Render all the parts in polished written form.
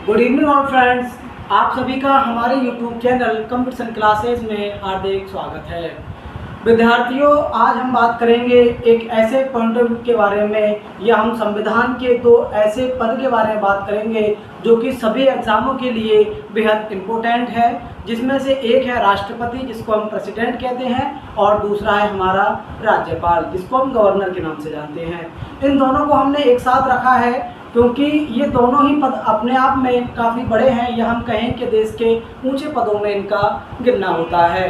Good evening all friends, आप सभी का हमारे यूट्यूब चैनल कंपटीशन क्लासेस में हार्दिक स्वागत है। विद्यार्थियों, आज हम बात करेंगे एक ऐसे पॉइंट ऑफ व्यू के बारे में, या हम संविधान के दो ऐसे पद के बारे में बात करेंगे जो कि सभी एग्जामों के लिए बेहद इम्पोर्टेंट है। जिसमें से एक है राष्ट्रपति, जिसको हम प्रेसिडेंट कहते हैं, और दूसरा है हमारा राज्यपाल, जिसको हम गवर्नर के नाम से जानते हैं। इन दोनों को हमने एक साथ रखा है क्योंकि ये दोनों ही पद अपने आप में काफ़ी बड़े हैं, या हम कहें कि देश के ऊंचे पदों में इनका गिनना होता है।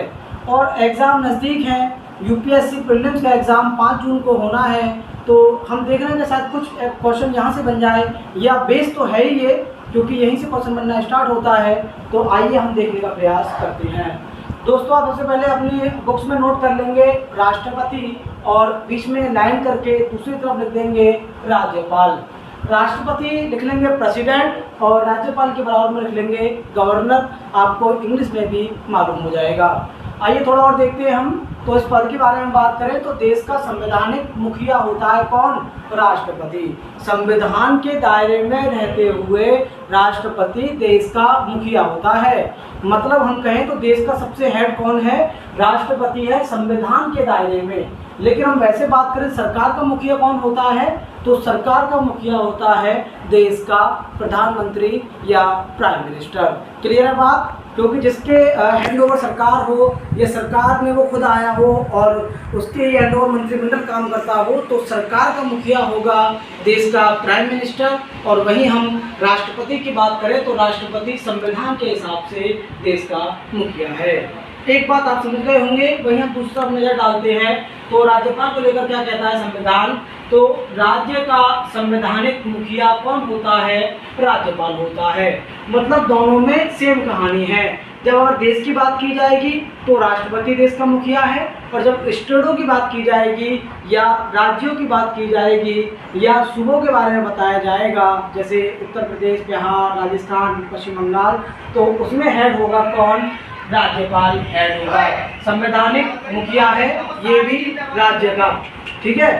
और एग्ज़ाम नज़दीक हैं, यूपीएससी प्रीलिम्स का एग्ज़ाम 5 जून को होना है, तो हम देख रहे हैं कि शायद कुछ क्वेश्चन यहाँ से बन जाए, या बेस तो है ही ये, क्योंकि यहीं से क्वेश्चन बनना स्टार्ट होता है। तो आइए हम देखने का प्रयास करते हैं। दोस्तों, आप सबसे पहले अपनी बुक्स में नोट कर लेंगे राष्ट्रपति, और बीच में लाइन करके दूसरी तरफ लिख देंगे राज्यपाल। राष्ट्रपति लिख लेंगे प्रेसिडेंट, और राज्यपाल के बराबर में लिख लेंगे गवर्नर। आपको इंग्लिश में भी मालूम हो जाएगा। आइए थोड़ा और देखते हैं हम। तो इस पद के बारे में बात करें तो देश का संवैधानिक मुखिया होता है कौन? राष्ट्रपति। संविधान के दायरे में रहते हुए राष्ट्रपति देश का मुखिया होता है। मतलब हम कहें तो देश का सबसे हेड कौन है? राष्ट्रपति है संविधान के दायरे में। लेकिन हम वैसे बात करें सरकार का मुखिया कौन होता है, तो सरकार का मुखिया होता है देश का प्रधानमंत्री या प्राइम मिनिस्टर। क्लियर है बात? क्योंकि जिसके हैंड ओवर सरकार हो, या सरकार में वो खुद आया हो और उसके हैंड ओवर मंत्रिमंडल काम करता हो, तो सरकार का मुखिया होगा देश का प्राइम मिनिस्टर। और वहीं हम राष्ट्रपति की बात करें तो राष्ट्रपति संविधान के हिसाब से देश का मुखिया है। एक बात आप समझ गए होंगे, वहीं हम दूसरा नजर डालते हैं। तो राज्यपाल को लेकर क्या कहता है संविधान? तो राज्य का संवैधानिक मुखिया कौन होता है? राज्यपाल होता है। मतलब दोनों में सेम कहानी है। जब अगर देश की बात की जाएगी तो राष्ट्रपति देश का मुखिया है, और जब स्टेटों की बात की जाएगी या राज्यों की बात की जाएगी या सूबों के बारे में बताया जाएगा, जैसे उत्तर प्रदेश, बिहार, राजस्थान, पश्चिम बंगाल, तो उसमें हेड होगा कौन? राज्यपाल हेड होगा। संवैधानिक मुखिया है ये भी राज्य का। ठीक है,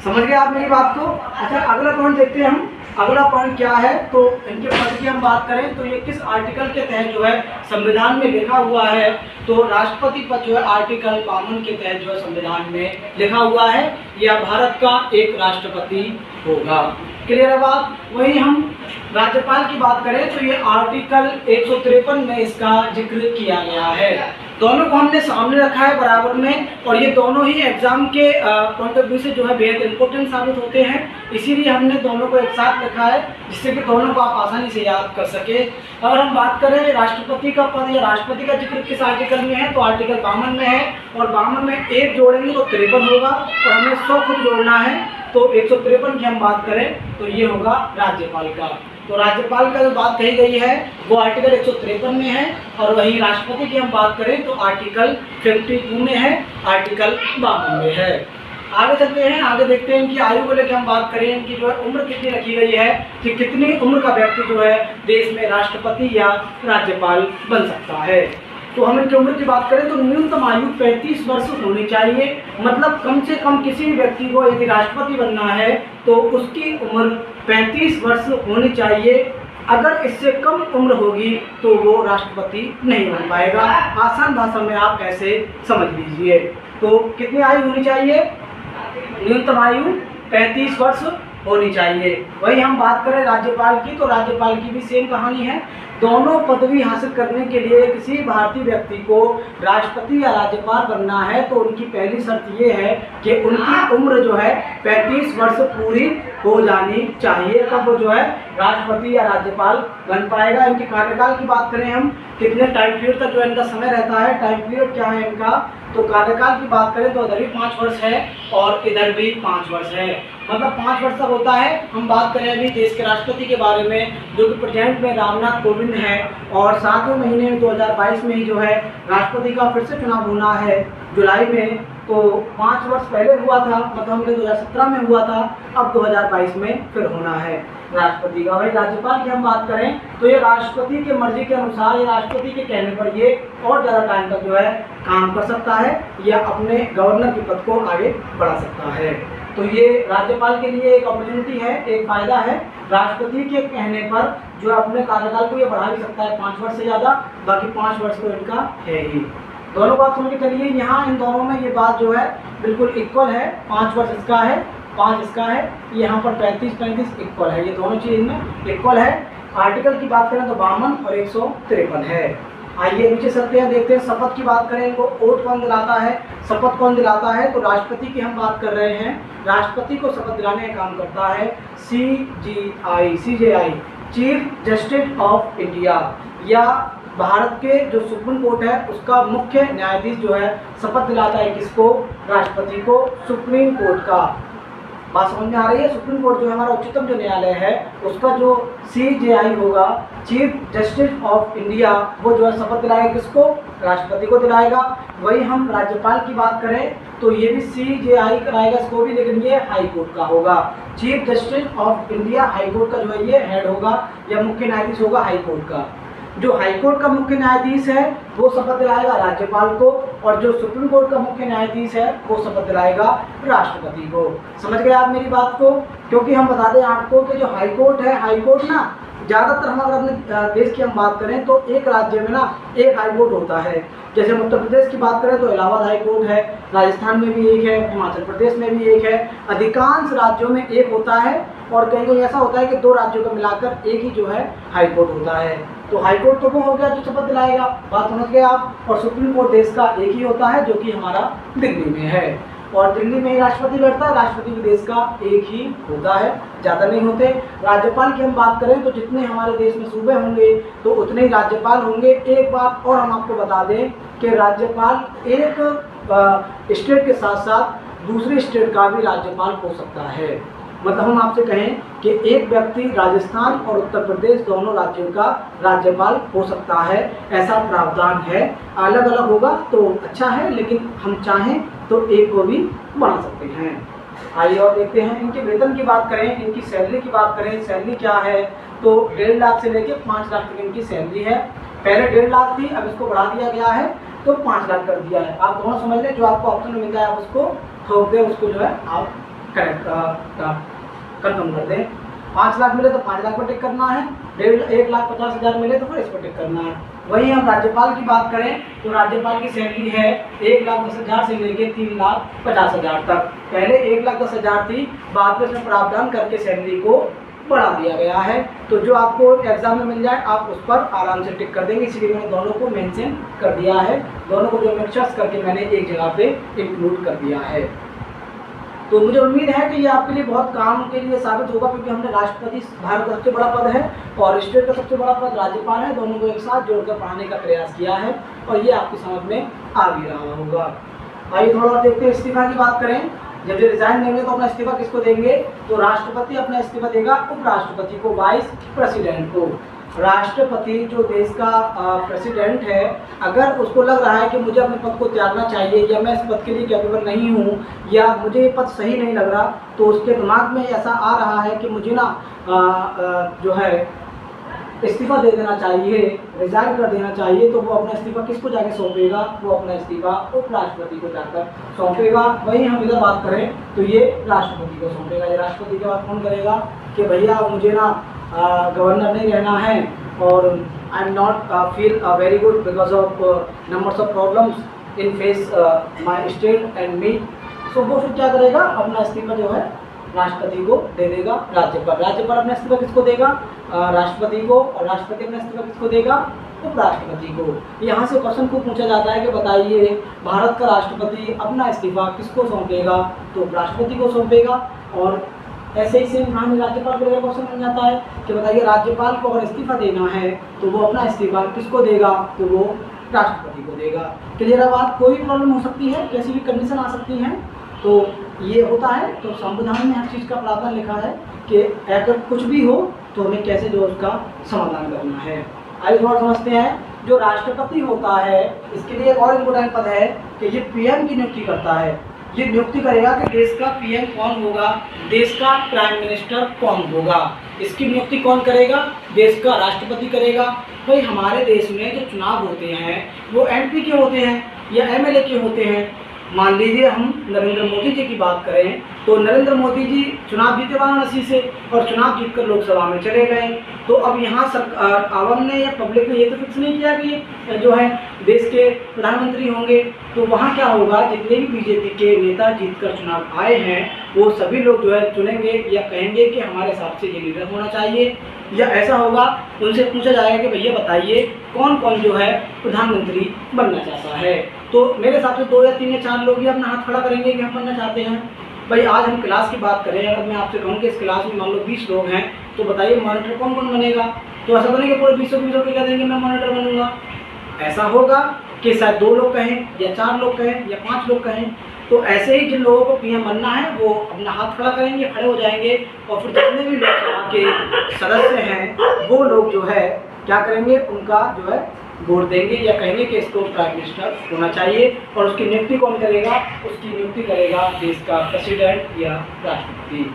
समझ गए आप मेरी बात को? अच्छा, अगला पॉइंट देखते हैं हम। अगला पॉइंट क्या है? तो इनके पद की हम बात करें तो ये किस आर्टिकल के तहत जो है संविधान में लिखा हुआ है? तो राष्ट्रपति पद जो है आर्टिकल 52 के तहत जो है संविधान में लिखा हुआ है, यह भारत का एक राष्ट्रपति होगा। क्लियर है बात? वहीं हम राज्यपाल की बात करें तो ये आर्टिकल 153 में इसका जिक्र किया गया है। दोनों को हमने सामने रखा है बराबर में, और ये दोनों ही एग्जाम के पॉइंट ऑफ व्यू से जो है बेहद इंपॉर्टेंट साबित होते हैं। इसीलिए हमने दोनों को एक साथ रखा है, जिससे कि दोनों को आप आसानी से याद कर सके। अगर हम बात करें राष्ट्रपति का पद या राष्ट्रपति का जिक्र किस आर्टिकल में है, तो आर्टिकल 52 में है। और 52 में एक जोड़ेंगे तो 53 होगा, और हमें 100 खुद जोड़ना है। तो 153 की हम बात करें तो ये होगा राज्यपाल का। तो राज्यपाल का जो बात कही गई है वो आर्टिकल 153 में है, और वहीं राष्ट्रपति की हम बात करें तो आर्टिकल 52 में है, आर्टिकल 52 में है। आगे चलते हैं, आगे देखते हैं कि आयु को लेकर हम बात करें, इनकी जो है उम्र कितनी रखी गई है, कि कितनी उम्र का व्यक्ति जो है देश में राष्ट्रपति या राज्यपाल बन सकता है। तो हम इनकी उम्र की बात करें तो न्यूनतम आयु 35 वर्ष होनी चाहिए। मतलब कम से कम किसी भी व्यक्ति को यदि राष्ट्रपति बनना है तो उसकी उम्र 35 वर्ष होनी चाहिए। अगर इससे कम उम्र होगी तो वो राष्ट्रपति नहीं बन पाएगा। आसान भाषा में आप ऐसे समझ लीजिए। तो कितनी आयु होनी चाहिए? न्यूनतम आयु 35 वर्ष होनी चाहिए। वही हम बात करें राज्यपाल की, तो राज्यपाल की भी सेम कहानी है। दोनों पदवी हासिल करने के लिए किसी भारतीय व्यक्ति को राष्ट्रपति या राज्यपाल बनना है तो उनकी पहली शर्त ये है कि उनकी उम्र जो है 35 वर्ष पूरी हो जानी चाहिए, तब वो जो है राष्ट्रपति या राज्यपाल बन पाएगा। इनके कार्यकाल की बात करें हम, कितने टाइम पीरियड तक जो इनका समय रहता है, टाइम पीरियड क्या है इनका, तो कार्यकाल की बात करें तो इधर भी 5 वर्ष है और इधर भी 5 वर्ष है। मतलब 5 वर्ष तक होता है। हम बात करें अभी देश के राष्ट्रपति के बारे में, जो कि प्रेजेंट में रामनाथ कोविंद है, और 7वें महीने में 2022 में ही जो है राष्ट्रपति का फिर से चुनाव होना है जुलाई में। तो 5 वर्ष पहले हुआ था, मतलब हमने 2017 में हुआ था, अब 2022 में फिर होना है राष्ट्रपति का। वही राज्यपाल की हम बात करें तो ये राष्ट्रपति की मर्जी के अनुसार या राष्ट्रपति के कहने पर ये और ज़्यादा टाइम तक जो है काम कर सकता है, या अपने गवर्नर के पद को आगे बढ़ा सकता है। तो ये राज्यपाल के लिए एक अपॉर्चुनिटी है, एक फ़ायदा है। राष्ट्रपति के कहने पर जो अपने कार्यकाल को ये बढ़ा भी सकता है 5 वर्ष से ज़्यादा, बाकी 5 वर्ष तो इनका है ही। दोनों बात सुन के चलिए, यहाँ इन दोनों में ये बात जो है बिल्कुल इक्वल है। 5 वर्ष इसका है, 5 इसका है, यहाँ पर 35-35 इक्वल है, ये दोनों चीज़ में इक्वल है। आर्टिकल की बात करें तो 52 और 153 है। आइए नीचे चलते हैं, देखते हैं शपथ की बात करें, इनको ओथ कौन दिलाता है, शपथ कौन दिलाता है। तो राष्ट्रपति की हम बात कर रहे हैं। राष्ट्रपति को शपथ दिलाने का काम करता है CJI, chief justice of India, या भारत के जो सुप्रीम कोर्ट है उसका मुख्य न्यायाधीश जो है शपथ दिलाता है किसको, राष्ट्रपति को, सुप्रीम कोर्ट का। बात समझ में आ रही है। सुप्रीम कोर्ट जो हमारा उच्चतम जो न्यायालय है उसका जो CJI होगा, चीफ जस्टिस ऑफ इंडिया, वो जो है शपथ दिलाएगा किसको, राष्ट्रपति को दिलाएगा। वही हम राज्यपाल की बात करें तो ये भी CJI कराएगा इसको भी, लेकिन ये हाई कोर्ट का होगा। Chief justice of India high court का जो है ये हेड होगा या मुख्य न्यायाधीश होगा हाई कोर्ट का। जो हाई कोर्ट का मुख्य न्यायाधीश है वो शपथ दिलाएगा राज्यपाल को, और जो सुप्रीम कोर्ट का मुख्य न्यायाधीश है वो शपथ दिलाएगा राष्ट्रपति को। समझ गए आप मेरी बात को? क्योंकि हम बता दें आपको कि जो हाई कोर्ट है, हाई कोर्ट ना ज़्यादातर हम अगर अपने देश की हम बात करें तो एक राज्य में ना एक हाई कोर्ट होता है। जैसे हम उत्तर प्रदेश की बात करें तो इलाहाबाद हाई कोर्ट है, राजस्थान में भी एक है, हिमाचल प्रदेश में भी एक है, अधिकांश राज्यों में एक होता है, और कहीं कहीं ऐसा होता है कि 2 राज्यों को मिलाकर एक ही जो है हाई कोर्ट होता है। तो हाई कोर्ट तो वो हो गया जो शपथ दिलाएगा, बात समझ गए आप। और सुप्रीम कोर्ट देश का एक ही होता है जो कि हमारा दिल्ली में है, और दिल्ली में ही राष्ट्रपति बैठता है। राष्ट्रपति भी देश का एक ही होता है, ज़्यादा नहीं होते। राज्यपाल की हम बात करें तो जितने हमारे देश में सूबे होंगे तो उतने ही राज्यपाल होंगे। एक बात और हम आपको बता दें कि राज्यपाल एक स्टेट के साथ साथ दूसरे स्टेट का भी राज्यपाल हो सकता है। मतलब हम आपसे कहें कि एक व्यक्ति राजस्थान और उत्तर प्रदेश दोनों राज्यों का राज्यपाल हो सकता है, ऐसा प्रावधान है। अलग अलग होगा तो अच्छा है, लेकिन हम चाहें तो एक को भी बना सकते हैं। आइए और देखते हैं इनके वेतन की बात करें, इनकी सैलरी की बात करें। सैलरी क्या है तो 1.5 लाख से लेकर 5 लाख तक इनकी सैलरी है। पहले 1.5 लाख थी, अब इसको बढ़ा दिया गया है तो 5 लाख कर दिया है। आप दोनों समझ लें, जो आपको ऑप्शन में मिलता है आप उसको ठोक दें, उसको जो है आप करेक्ट कंफर्म कर दें। 5 लाख मिले तो 5 लाख पर टिक करना है, 1,50,000 मिले तो फिर इस पर टिक करना है। वहीं हम राज्यपाल की बात करें तो राज्यपाल की सैलरी है 1,10,000 से लेकर 3,50,000 तक। पहले 1,10,000 थी, बाद में इसमें प्रावधान करके सैलरी को बढ़ा दिया गया है। तो जो आपको एग्जाम में मिल जाए आप उस पर आराम से टिक कर देंगे, इसलिए मैंने दोनों को मेंशन कर दिया है। दोनों को जो मिक्सचर्स करके मैंने एक जगह पे इंक्लूड कर दिया है। तो मुझे उम्मीद है कि ये आपके लिए बहुत काम के लिए साबित होगा, क्योंकि हमने राष्ट्रपति भारत का सबसे बड़ा पद है और स्टेट का सबसे बड़ा पद राज्यपाल है, दोनों को एक साथ जोड़कर पढ़ाने का प्रयास किया है, और ये आपकी समझ में आ भी रहा होगा। आइए थोड़ा और देखते हैं इस्तीफा की बात करें। जब ये रिजाइन देंगे तो अपना इस्तीफा किसको देंगे, तो राष्ट्रपति अपना इस्तीफा देगा उपराष्ट्रपति को, वाइस प्रेसिडेंट को। राष्ट्रपति जो देश का प्रेसिडेंट है, अगर उसको लग रहा है कि मुझे अपने पद को त्यागना चाहिए, या मैं इस पद के लिए कैपेबल नहीं हूँ, या मुझे ये पद सही नहीं लग रहा, तो उसके दिमाग में ऐसा आ रहा है कि मुझे ना जो है इस्तीफा दे देना चाहिए, रिजाइन कर देना चाहिए, तो वो अपना इस्तीफा किसको जाके सौंपेगा, वो अपना इस्तीफा उपराष्ट्रपति को जाकर सौंपेगा। वहीं हम इधर बात करें तो ये राष्ट्रपति को सौंपेगा। ये राष्ट्रपति के बाद फोन करेगा कि भैया मुझे ना गवर्नर नहीं रहना है, और I am not feel very good because of numbers of problems in face my state and me. So वो फिर क्या करेगा, अपना इस्तीफा जो है राष्ट्रपति को दे देगा। राज्यपाल अपना इस्तीफा किसको देगा, राष्ट्रपति को, और राष्ट्रपति अपना इस्तीफा किसको देगा, उपराष्ट्रपति को। यहाँ से क्वेश्चन को पूछा जाता है कि बताइए भारत का राष्ट्रपति अपना इस्तीफा किसको सौंपेगा, तो उपराष्ट्रपति को सौंपेगा। और ऐसे ही सेम कहानी राज्यपाल को लेकर क्वेश्चन बन जाता है कि बताइए राज्यपाल को अगर इस्तीफा देना है तो वो अपना इस्तीफा किसको देगा, तो वो राष्ट्रपति को देगा। क्लियर है बात? कोई प्रॉब्लम हो सकती है, कैसी भी कंडीशन आ सकती है, तो ये होता है। तो संविधान में हर चीज़ का प्रावधान लिखा है कि अगर कुछ भी हो तो हमें कैसे जो उसका समाधान करना है। आइए थोड़ा समझते हैं। जो राष्ट्रपति होता है इसके लिए एक और इम्पोर्टेंट पद है कि ये पीएम की नियुक्ति करता है। ये नियुक्ति करेगा कि देश का पीएम कौन होगा, देश का प्राइम मिनिस्टर कौन होगा। इसकी नियुक्ति कौन करेगा, देश का राष्ट्रपति करेगा। भाई हमारे देश में जो चुनाव होते हैं वो एमपी के होते हैं या एमएलए के होते हैं, मान लीजिए हम नरेंद्र मोदी जी की बात करें तो नरेंद्र मोदी जी चुनाव जीते वाराणसी से और चुनाव जीतकर लोकसभा में चले गए। तो अब यहाँ सरकार आवाम ने या पब्लिक ने ये तो फिक्स नहीं किया कि ये जो है देश के प्रधानमंत्री होंगे। तो वहाँ क्या होगा, जितने भी बीजेपी के नेता जीतकर चुनाव आए हैं वो सभी लोग जो है चुनेंगे या कहेंगे कि हमारे हिसाब से ये लीडर होना चाहिए, या ऐसा होगा उनसे पूछा जाएगा कि भैया बताइए कौन कौन जो है प्रधानमंत्री बनना चाहता है। तो मेरे हिसाब से 2 या 3 या 4 लोग ही अपना हाथ खड़ा करेंगे कि हम बनना चाहते हैं। भाई आज हम क्लास की बात करें, अगर मैं आपसे कहूँ कि इस क्लास में मान लो 20 लोग हैं तो बताइए मॉनिटर कौन कौन बनेगा। तो ऐसा तो नहीं कि पूरे 20 लोग कह देंगे मैं मॉनिटर बनूंगा। ऐसा होगा कि शायद 2 लोग कहें या 4 लोग कहें या 5 लोग कहें। तो ऐसे ही जिन लोगों को पीएम बनना है वो अपना हाथ खड़ा करेंगे, खड़े हो जाएंगे, और फिर जितने भी लोकसभा के सदस्य हैं वो लोग जो है क्या करेंगे, उनका जो है वोट देंगे या कहेंगे कि इसको प्राइम मिनिस्टर होना चाहिए। और उसकी नियुक्ति कौन करेगा, उसकी नियुक्ति करेगा देश का प्रेसिडेंट या राष्ट्रपति।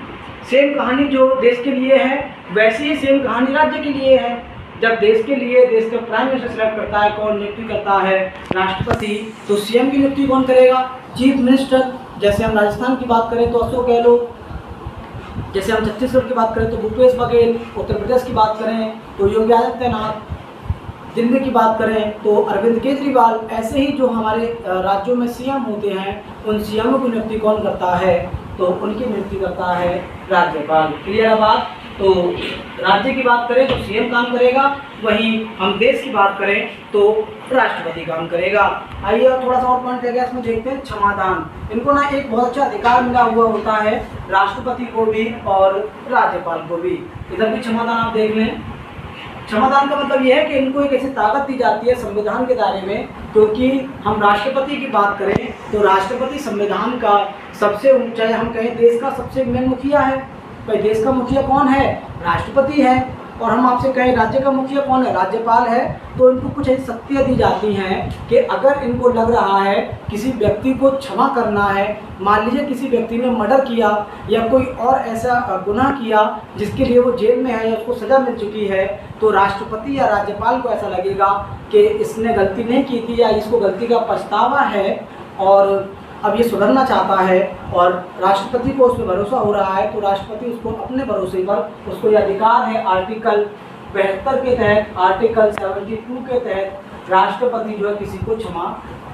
सेम कहानी जो देश के लिए है वैसी ही सेम कहानी राज्य के लिए है। जब देश के लिए देश का प्राइम मिनिस्टर सिलेक्ट करता है, कौन नियुक्ति करता है, राष्ट्रपति। तो सीएम की नियुक्ति कौन करेगा, चीफ मिनिस्टर। जैसे हम राजस्थान की बात करें तो अशोक गहलोत, जैसे हम छत्तीसगढ़ की बात करें तो भूपेश बघेल, उत्तर प्रदेश की बात करें तो योगी आदित्यनाथ, दिल्ली की बात करें तो अरविंद केजरीवाल। ऐसे ही जो हमारे राज्यों में सीएम होते हैं उन सीएमओ की नियुक्ति कौन करता है, तो उनकी नियुक्ति करता है राज्यपाल। क्लियर है बात। तो राज्य की बात करें तो सीएम काम करेगा, वहीं हम देश की बात करें तो राष्ट्रपति काम करेगा। आइए और थोड़ा सा और पॉइंट है इसमें देखते हैं। क्षमादान, इनको ना एक बहुत अच्छा अधिकार मिला हुआ होता है, राष्ट्रपति को भी और राज्यपाल को भी। इधर भी क्षमादान आप देख लें। क्षमादान का मतलब यह है कि इनको एक ऐसी ताकत दी जाती है संविधान के दायरे में, क्योंकि हम राष्ट्रपति की बात करें तो राष्ट्रपति संविधान का सबसे ऊंचा, हम कहें देश का सबसे मेन मुखिया है। भाई देश का मुखिया कौन है, राष्ट्रपति है। और हम आपसे कहें राज्य का मुखिया कौन है, राज्यपाल है। तो इनको कुछ ऐसी शक्तियाँ दी जाती हैं कि अगर इनको लग रहा है किसी व्यक्ति को क्षमा करना है, मान लीजिए किसी व्यक्ति ने मर्डर किया या कोई और ऐसा गुनाह किया जिसके लिए वो जेल में है या उसको सज़ा मिल चुकी है, तो राष्ट्रपति या राज्यपाल को ऐसा लगेगा कि इसने गलती नहीं की थी या इसको गलती का पछतावा है और अब ये सुधरना चाहता है और राष्ट्रपति को उस पर भरोसा हो रहा है, तो राष्ट्रपति उसको अपने भरोसे पर, उसको ये अधिकार है आर्टिकल 72 के तहत, आर्टिकल 72 के तहत राष्ट्रपति जो है किसी को क्षमा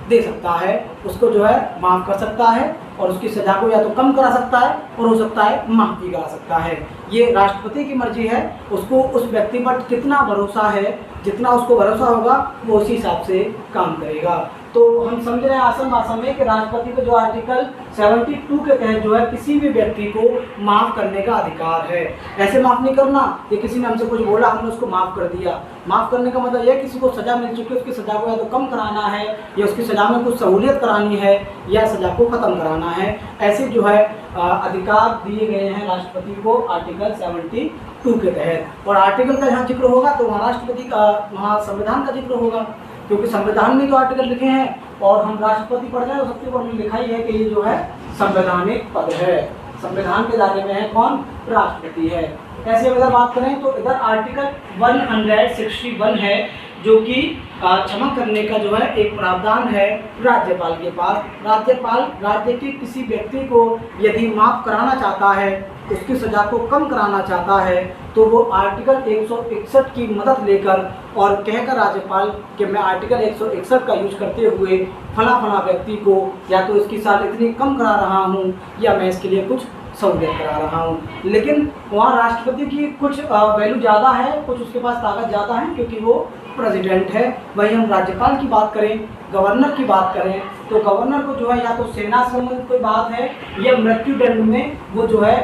दे सकता है, उसको जो है माफ़ कर सकता है और उसकी सज़ा को या तो कम करा सकता है और हो सकता है माफ़ भी करा सकता है। ये राष्ट्रपति की मर्जी है, उसको उस व्यक्ति पर कितना भरोसा है, जितना उसको भरोसा होगा वो उसी हिसाब से काम करेगा। तो हम समझ रहे हैं आसान भाषा में कि राष्ट्रपति को जो आर्टिकल 72 के तहत जो है किसी भी व्यक्ति को माफ़ करने का अधिकार है। ऐसे माफ़ नहीं करना कि किसी ने हमसे कुछ बोला हमने उसको माफ़ कर दिया। माफ़ करने का मतलब यह किसी को सज़ा मिल चुकी है उसकी सज़ा को या तो कम कराना है या उसकी सज़ा में कुछ सहूलियत करानी है या सज़ा को ख़त्म कराना है। ऐसे जो है अधिकार दिए गए हैं राष्ट्रपति को आर्टिकल 72 के तहत। और आर्टिकल का जहाँ जिक्र होगा तो वहाँ राष्ट्रपति का, वहाँ संविधान का जिक्र होगा, क्योंकि संविधान में जो आर्टिकल लिखे हैं और हम राष्ट्रपति पढ़ रहे हैं तो सबसे पहले लिखा ही है कि ये जो है संवैधानिक पद है, संविधान के दायरे में है कौन, राष्ट्रपति है। ऐसे अगर बात करें तो इधर आर्टिकल 161 है जो कि क्षमा करने का जो है एक प्रावधान है राज्यपाल के पास। राज्यपाल राज्य के किसी व्यक्ति को यदि माफ़ कराना चाहता है, उसकी सज़ा को कम कराना चाहता है, तो वो आर्टिकल 161 की मदद लेकर और कहकर राज्यपाल कि मैं आर्टिकल 161 का यूज करते हुए फला व्यक्ति को या तो इसकी साल इतनी कम करा रहा हूँ या मैं इसके लिए कुछ सहूलियत करा रहा हूँ। लेकिन वहाँ राष्ट्रपति की कुछ वैल्यू ज़्यादा है, कुछ उसके पास ताकत ज़्यादा है क्योंकि वो प्रेसिडेंट है। वहीं हम राज्यपाल की बात करें, गवर्नर की बात करें तो गवर्नर को जो है या तो सेना से संबंधित कोई बात है या मृत्यु दंड में वो जो है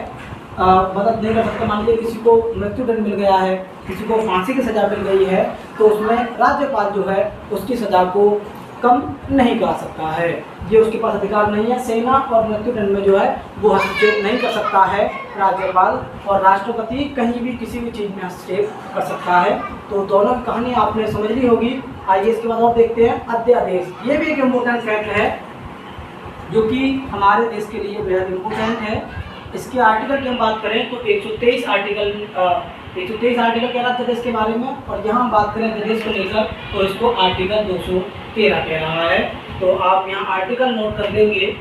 मदद नहीं कर सकता। मान लीजिए किसी को मृत्यु दंड मिल गया है, किसी को फांसी की सज़ा मिल गई है, तो उसमें राज्यपाल जो है उसकी सज़ा को कम नहीं करा सकता है, ये उसके पास अधिकार नहीं है। सेना और मृत्यु दंड में जो है वो हस्तक्षेप नहीं कर सकता है राज्यपाल, और राष्ट्रपति कहीं भी किसी भी चीज़ में हस्तक्षेप कर सकता है। तो दोनों की कहानी आपने समझ ली होगी। आइए इसके बाद और देखते हैं अध्यादेश। ये भी एक इम्पोर्टेंट फैक्ट है जो कि हमारे देश के लिए बेहद इम्पोर्टेंट है। इसके आर्टिकल की हम बात करें तो 123 आर्टिकल कह रहा था अध्यादेश के बारे में, और यहाँ हम बात करें अध्यादेश को लेकर तो इसको आर्टिकल 213 कह रहा है। तो आप यहाँ आर्टिकल नोट कर लेंगे।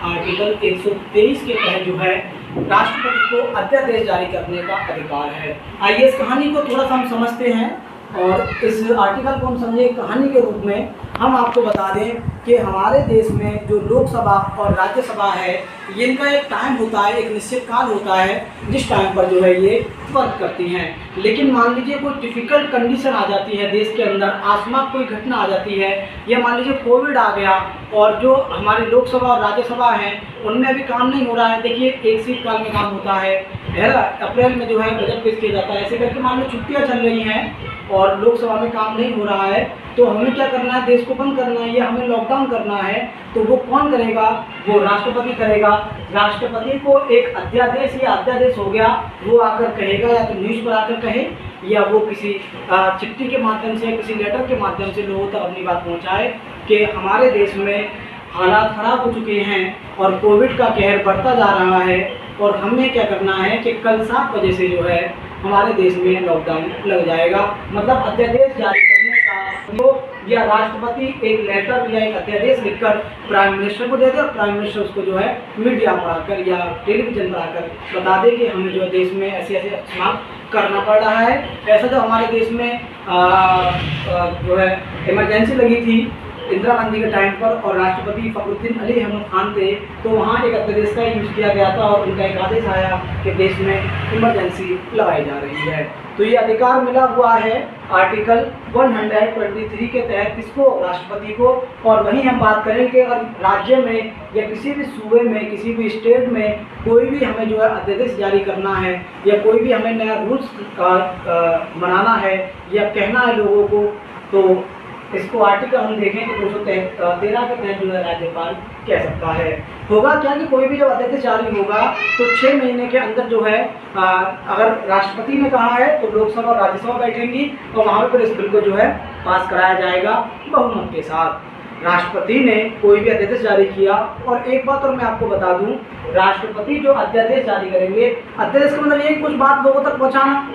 आर्टिकल 123 के तहत जो है राष्ट्रपति को अध्यादेश जारी करने का अधिकार है। आइए इस कहानी को थोड़ा सा हम समझते हैं और इस आर्टिकल को हम समझे कहानी के रूप में। हम आपको बता दें कि हमारे देश में जो लोकसभा और राज्यसभा है, इनका एक टाइम होता है, एक निश्चित काल होता है जिस टाइम पर जो है ये वर्क करती हैं। लेकिन मान लीजिए कोई डिफ़िकल्ट कंडीशन आ जाती है देश के अंदर, आकस्मिक कोई घटना आ जाती है, या मान लीजिए कोविड आ गया और जो हमारी लोकसभा और राज्यसभा हैं उनमें अभी काम नहीं हो रहा है। देखिए एक शीतकाल में काम होता है ना, अप्रैल में जो है बजट पेश किया जाता है। ऐसे करके मान लो छुट्टियाँ चल रही हैं और लोकसभा में काम नहीं हो रहा है, तो हमें क्या करना है, देश को बंद करना है या हमें लॉकडाउन करना है। तो वो कौन करेगा, वो राष्ट्रपति करेगा। राष्ट्रपति को एक अध्यादेश या अध्यादेश हो गया वो आकर कहेगा, या तो न्यूज़ पर आकर कहे या वो किसी चिट्ठी के माध्यम से, किसी लेटर के माध्यम से लोगों तक अपनी बात पहुंचाए कि हमारे देश में हालात ख़राब हो चुके हैं और कोविड का कहर बढ़ता जा रहा है और हमें क्या करना है कि कल 7 बजे से जो है हमारे देश में लॉकडाउन लग जाएगा। मतलब अध्यादेश जारी करने का तो या राष्ट्रपति एक लेटर या एक अध्यादेश लिखकर प्राइम मिनिस्टर को दे दे और प्राइम मिनिस्टर उसको जो है मीडिया पर आकर या टेलीविजन पर आकर बता दे कि हमें जो है देश में ऐसे ऐसे इस्तेमाल करना पड़ रहा है। ऐसा जो हमारे देश में जो है इमरजेंसी लगी थी इंदिरा गांधी के टाइम पर और राष्ट्रपति फखरुद्दीन अली अहमद खान थे, तो वहाँ एक अध्यादेश का यूज़ किया गया था और उनका एक आदेश आया कि देश में इमरजेंसी लगाई जा रही है। तो ये अधिकार मिला हुआ है आर्टिकल 123 के तहत किसको, राष्ट्रपति को। और वहीं हम बात करें कि अगर राज्य में या किसी भी सूबे में, किसी भी स्टेट में कोई भी हमें जो है अध्यादेश जारी करना है या कोई भी हमें नया रूल्स बनाना है या कहना है लोगों को, तो इसको आर्टिकल हम देखें तो 213 के तहत जो है राज्यपाल कह सकता है। होगा क्या कि कोई भी जब अध्यादेश जारी होगा तो 6 महीने के अंदर जो है अगर राष्ट्रपति ने कहा है तो लोकसभा और राज्यसभा बैठेंगी और वहाँ पर इस बिल को जो है पास कराया जाएगा बहुमत के साथ। राष्ट्रपति ने कोई भी अध्यादेश जारी किया, और एक बात और मैं आपको बता दूं, राष्ट्रपति जो अध्यादेश जारी करेंगे, अध्यादेश का मतलब ये कुछ बात लोगों तक पहुँचाना।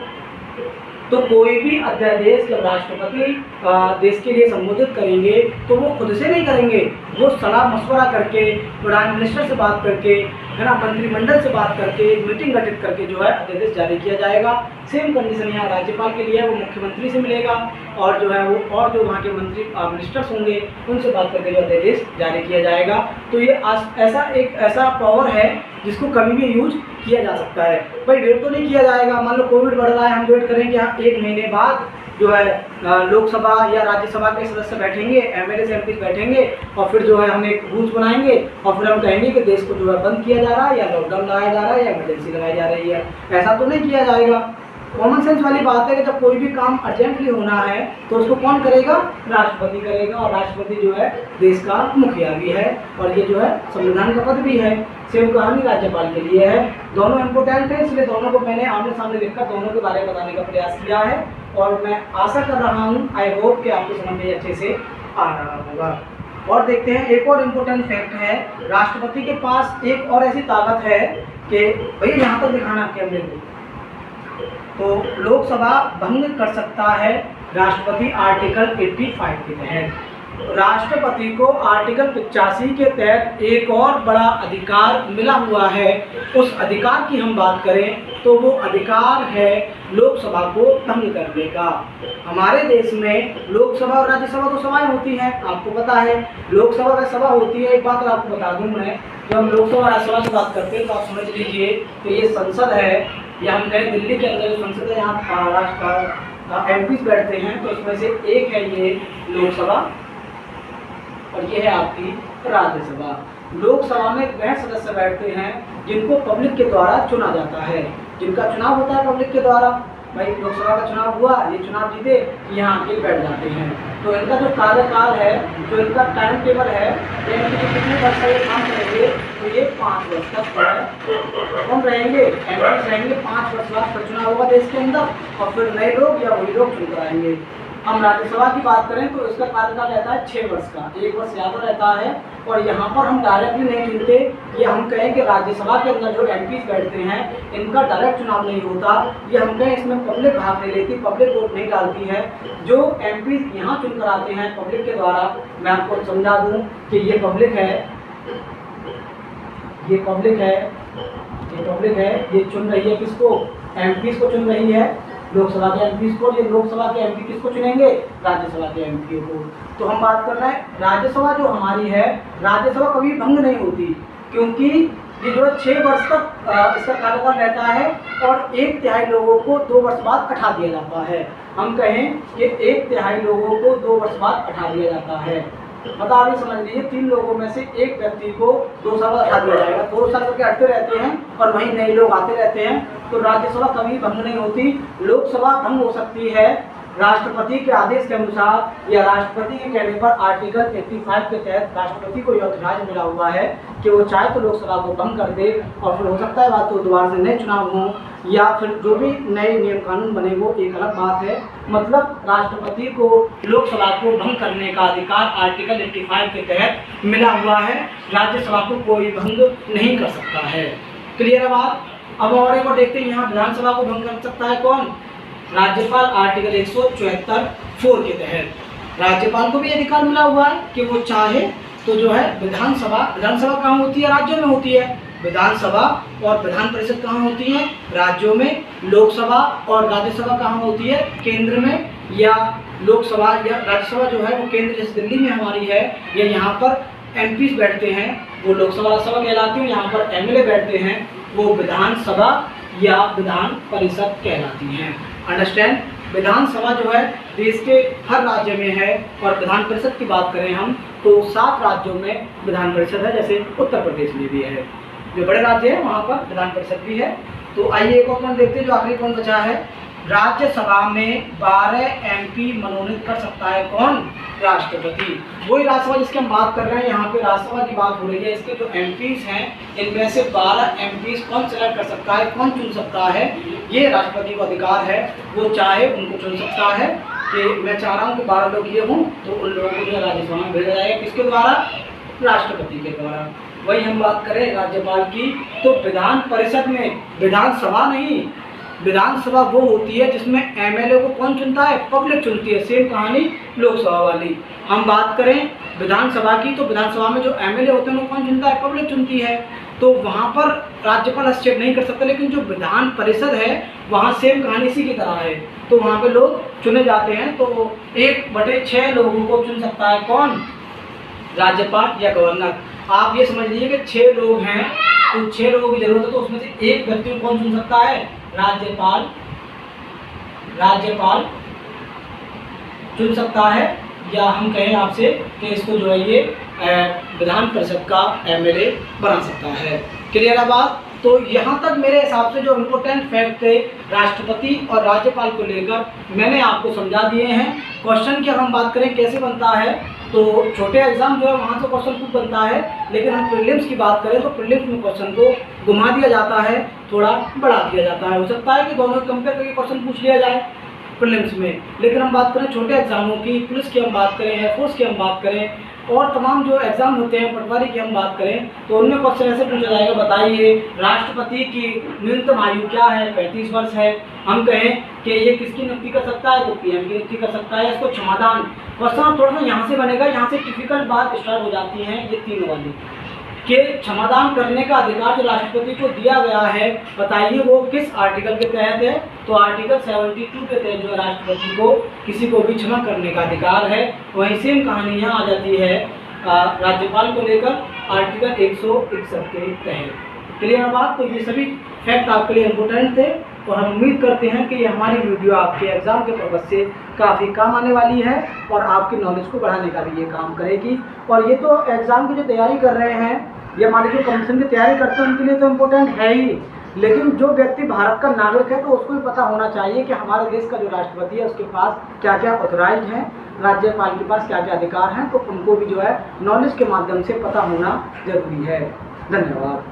तो कोई भी अध्यादेश जब राष्ट्रपति देश के लिए संबोधित करेंगे तो वो खुद से नहीं करेंगे, वो सलाह मशवरा करके, प्राइम मिनिस्टर से बात करके, है ना, मंत्रिमंडल से बात करके, एक मीटिंग गठित करके जो है अध्यादेश जारी किया जाएगा। सेम कंडीशन यहाँ राज्यपाल के लिए है, वो मुख्यमंत्री से मिलेगा और जो है वो और जो वहाँ के मंत्री मिनिस्टर्स होंगे उनसे बात करके जो अध्यादेश जारी किया जाएगा। तो ये ऐसा पावर है जिसको कभी भी यूज किया जा सकता है। भाई वेट तो नहीं किया जाएगा, मान लो कोविड बढ़ रहा है, हम वेट करेंगे 1 महीने बाद जो है लोकसभा या राज्यसभा के सदस्य बैठेंगे, एमएलए एमपी बैठेंगे और फिर जो है हम एक रूल्स बनाएंगे और फिर हम कहेंगे कि देश को जो है बंद किया जा रहा है या लॉकडाउन लगाया जा रहा है या इमरजेंसी लगाई जा रही है। ऐसा तो नहीं किया जाएगा। कॉमन सेंस वाली बात है कि जब कोई भी काम अर्जेंटली होना है तो उसको कौन करेगा, राष्ट्रपति करेगा, और राष्ट्रपति जो है देश का मुखिया भी है और ये जो है संविधान का पद भी है। सेम कहानी राज्यपाल के लिए है। दोनों इम्पोर्टेंट है, इसलिए दोनों को मैंने आमने सामने लिखकर दोनों के बारे में बताने का प्रयास किया है और मैं आशा कर रहा हूँ, आई होप कि आपको समझ में अच्छे से आ रहा होगा। और देखते हैं एक और इम्पोर्टेंट फैक्ट है, राष्ट्रपति के पास एक और ऐसी ताकत है कि भैया यहाँ तक दिखाना कैमरे को, तो लोकसभा भंग कर सकता है राष्ट्रपति आर्टिकल 85 के तहत। राष्ट्रपति को आर्टिकल 85 के तहत एक और बड़ा अधिकार मिला हुआ है। उस अधिकार की हम बात करें तो वो अधिकार है लोकसभा को भंग करने का। हमारे देश में लोकसभा और राज्यसभा तो सभाएं होती हैं, आपको पता है। लोकसभा में सभा होती है, एक बात आपको बता दूं मैं, जब हम लोकसभा राज्यसभा की बात करते हैं तो आप समझ लीजिए कि ये संसद है, या हम कहें दिल्ली के अंदर जो संसद है यहाँ महाराष्ट्र एमपी बैठते हैं, तो इसमें से एक है ये लोकसभा और ये है आपकी राज्यसभा। लोकसभा में वह सदस्य बैठते हैं जिनको पब्लिक के द्वारा चुना जाता है, जिनका चुनाव होता है पब्लिक के द्वारा। भाई लोकसभा का चुनाव हुआ, ये चुनाव जीते, यहाँ आके बैठ जाते हैं। तो इनका जो कार्यकाल है, जो इनका टाइम टेबल है, कितने वर्ष का ये काम करेंगे, तो ये 5 वर्ष तक कौन रहेंगे, एमपी रहेंगे। 5 वर्ष बाद फिर चुनाव होगा देश के अंदर और फिर नए लोग या वही लोग चुन कर आएंगे। हम राज्यसभा की बात करें तो इसका कार्यकाल रहता है 6 वर्ष का, 1 वर्ष ज़्यादा रहता है। और यहाँ पर हम डायरेक्टली नहीं चुनते, ये हम कहें कि राज्यसभा के अंदर जो एमपीज बैठते हैं इनका डायरेक्ट चुनाव नहीं होता, ये हम कहें इसमें पब्लिक भाग नहीं लेती, पब्लिक वोट नहीं डालती है। जो एमपीज यहाँ चुन कर आते हैं पब्लिक के द्वारा, मैं आपको समझा दूँ कि ये पब्लिक है, ये पब्लिक है, ये पब्लिक है, ये चुन रही है किसको, एमपीज को चुन रही है, लोकसभा के एमपीज को। ये लोकसभा के एमपी किसको चुनेंगे, राज्यसभा के एमपी को। तो हम बात कर रहे हैं राज्यसभा जो हमारी है, राज्यसभा कभी भंग नहीं होती, क्योंकि ये जो 6 वर्ष तक इसका कार्यकाल रहता है और 1/3 लोगों को 2 वर्ष बाद हटा दिया जाता है। हम कहें कि 1/3 लोगों को 2 वर्ष बाद हटा दिया जाता है। मतलब आप ये समझ लीजिए 3 लोगों में से एक व्यक्ति को 2 साल बाद हटा दिया जाएगा, 2 साल करके हटते रहते हैं और वहीं नए लोग आते रहते हैं। तो राज्यसभा कभी भंग नहीं होती। लोकसभा भंग हो सकती है राष्ट्रपति के आदेश के अनुसार या राष्ट्रपति के कहने पर। आर्टिकल 85 के तहत राष्ट्रपति को यह अधिकार मिला हुआ है कि वो चाहे तो लोकसभा को भंग कर दे और फिर हो सकता है बात तो दोबारा से नए चुनाव हों या फिर जो भी नए नियम कानून बने वो एक अलग बात है। मतलब राष्ट्रपति को लोकसभा को भंग करने का अधिकार आर्टिकल 85 के तहत मिला हुआ है, राज्यसभा को कोई भंग नहीं कर सकता है। क्लियर है बात। अब और एक बार देखते हैं यहाँ विधानसभा को भंग कर सकता है कौन, राज्यपाल। आर्टिकल 174 के तहत राज्यपाल को भी अधिकार मिला हुआ है कि वो चाहे तो जो है विधानसभा कहाँ होती है, राज्यों में होती है। विधानसभा और विधान परिषद कहाँ होती है, राज्यों में। लोकसभा और राज्यसभा कहाँ होती है, केंद्र में। या लोकसभा या राज्यसभा जो है वो केंद्र, जैसे दिल्ली में हमारी है, या यहाँ पर एमपीज बैठते हैं वो लोकसभा राज्यसभा कहलाती है। यहाँ पर एमएलए बैठते हैं वो विधानसभा या विधान परिषद कहलाती हैं। अंडरस्टैंड। विधानसभा जो है देश के हर राज्य में है और विधान परिषद की बात करें हम तो 7 राज्यों में विधान परिषद है, जैसे उत्तर प्रदेश में भी है। जो बड़े राज्य है वहाँ पर विधान परिषद भी है। तो आइए एक और पॉइंट देखते हैं जो आखिरी पॉइंट बचा है। राज्यसभा में 12 एमपी मनोनीत कर सकता है कौन, राष्ट्रपति। वही राज्यसभा जिसकी हम बात कर रहे हैं, यहाँ पे राज्यसभा की बात हो रही है। इसके जो एमपीज हैं इनमें से 12 एमपीज कौन सेलेक्ट कर सकता है, कौन चुन सकता है, ये राष्ट्रपति को अधिकार है। वो चाहे उनको चुन सकता है कि मैं चाह रहा हूँ कि 12 लोग ये हों, तो उन लोगों को जो राज्यसभा में भेजा जाएगा किसके द्वारा, राष्ट्रपति के द्वारा। वही हम बात करें राज्यपाल की तो विधान परिषद में विधानसभा नहीं, विधानसभा वो होती है जिसमें एमएलए को कौन चुनता है, पब्लिक चुनती है। सेम कहानी लोकसभा वाली। हम बात करें विधानसभा की तो विधानसभा में जो एमएलए होते हैं वो कौन चुनता है, पब्लिक चुनती है। तो वहाँ पर राज्यपाल हस्तक्षेप नहीं कर सकता। लेकिन जो विधान परिषद है वहाँ सेम कहानी इसी की तरह है। तो वहाँ पे लोग चुने जाते हैं। तो 1/6 लोगों को चुन सकता है कौन, राज्यपाल या गवर्नर। आप ये समझ लीजिए कि 6 लोग हैं तो 6 लोगों की जरूरत है, तो उसमें से एक व्यक्ति को कौन चुन सकता है, राज्यपाल चुन सकता है। या हम कहें आपसे कि इसको जो है ये विधान परिषद का एमएलए बना सकता है। क्लियर है बात। तो यहाँ तक मेरे हिसाब से जो इम्पोर्टेंट फैक्ट थे राष्ट्रपति और राज्यपाल को लेकर मैंने आपको समझा दिए हैं। क्वेश्चन की अगर हम बात करें कैसे बनता है तो छोटे एग्जाम जो है वहाँ से क्वेश्चन खूब बनता है, लेकिन हम प्रीलिम्स की बात करें तो प्रीलिम्स में क्वेश्चन को घुमा दिया जाता है, थोड़ा बढ़ा दिया जाता है। हो सकता है कि दोनों कंपेयर करके क्वेश्चन पूछ लिया जाए प्रीलिम्स में। लेकिन हम बात करें छोटे एग्जामों की, पुलिस की हम बात करें, एयरफोर्स की हम बात करें और तमाम जो एग्जाम होते हैं पटवारी की हम बात करें तो उनमें क्वेश्चन ऐसे पूछा जाएगा, बताइए राष्ट्रपति की न्यूनतम आयु क्या है, 35 वर्ष है। हम कहें कि ये किसकी नियुक्ति कर सकता है तो पीएम की नियुक्ति कर सकता है। इसको क्षमादान क्वेश्चन थोड़ा सा यहाँ से बनेगा, यहाँ से टिपिकल बात स्टार्ट हो जाती है ये 3 वाली कि क्षमादान करने का अधिकार जो राष्ट्रपति को दिया गया है, बताइए वो किस आर्टिकल के तहत है। तो आर्टिकल 72 के तहत जो राष्ट्रपति को किसी को भी क्षमा करने का अधिकार है। वहीं सेम कहानी यहाँ आ जाती है राज्यपाल को लेकर आर्टिकल 161 के तहत। क्लियर बात। तो ये सभी फैक्ट आपके लिए इम्पोर्टेंट थे और हम उम्मीद करते हैं कि ये हमारी वीडियो आपके एग्ज़ाम के पर्पज़ से काफ़ी काम आने वाली है और आपकी नॉलेज को बढ़ाने का भी ये काम करेगी। और ये तो एग्ज़ाम की जो तैयारी कर रहे हैं या मान लीजिए कमीशन की तैयारी करते हैं उनके लिए तो इम्पोर्टेंट है ही, लेकिन जो व्यक्ति भारत का नागरिक है तो उसको भी पता होना चाहिए कि हमारे देश का जो राष्ट्रपति है उसके पास क्या क्या ऑथराइज हैं, राज्यपाल के पास क्या क्या अधिकार हैं। तो उनको भी जो है नॉलेज के माध्यम से पता होना जरूरी है। धन्यवाद।